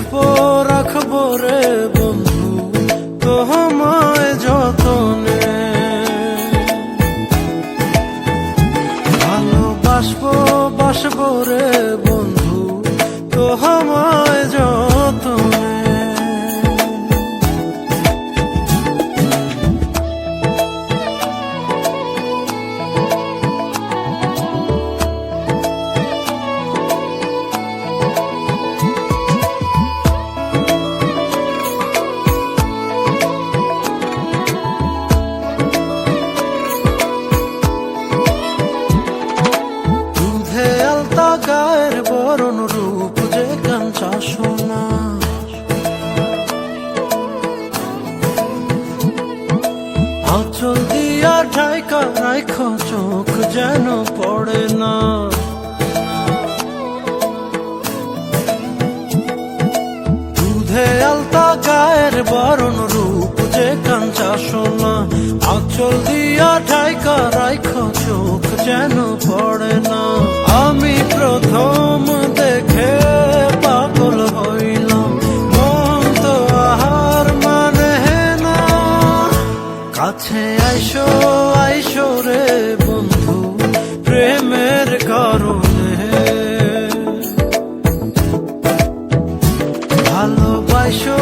রাখবো রাখবো রে বন্ধু তোমায় যতনে, ভালোবাসবো বাসবো রে বন্ধু তোমায় যতনে। গায়ের বরণ রূপ যে কাঞ্চা সোনা, আঁচল দিয়া ঢাইকা রাইখ চোখ যেন পড়ে না। দুধে আলতা গায়ের বরণ রূপ যে কাঞ্চা সোনা, আঁচল দিয়া ঢাইকা রাইখ চোখ যেন পড়ে না। আমি প্রথম দেখে পাগল হইলাম, মন তো আহার মানে না। কাছে আইসো আইসো রে বন্ধু প্রেমের কারণে, ভালোবাসো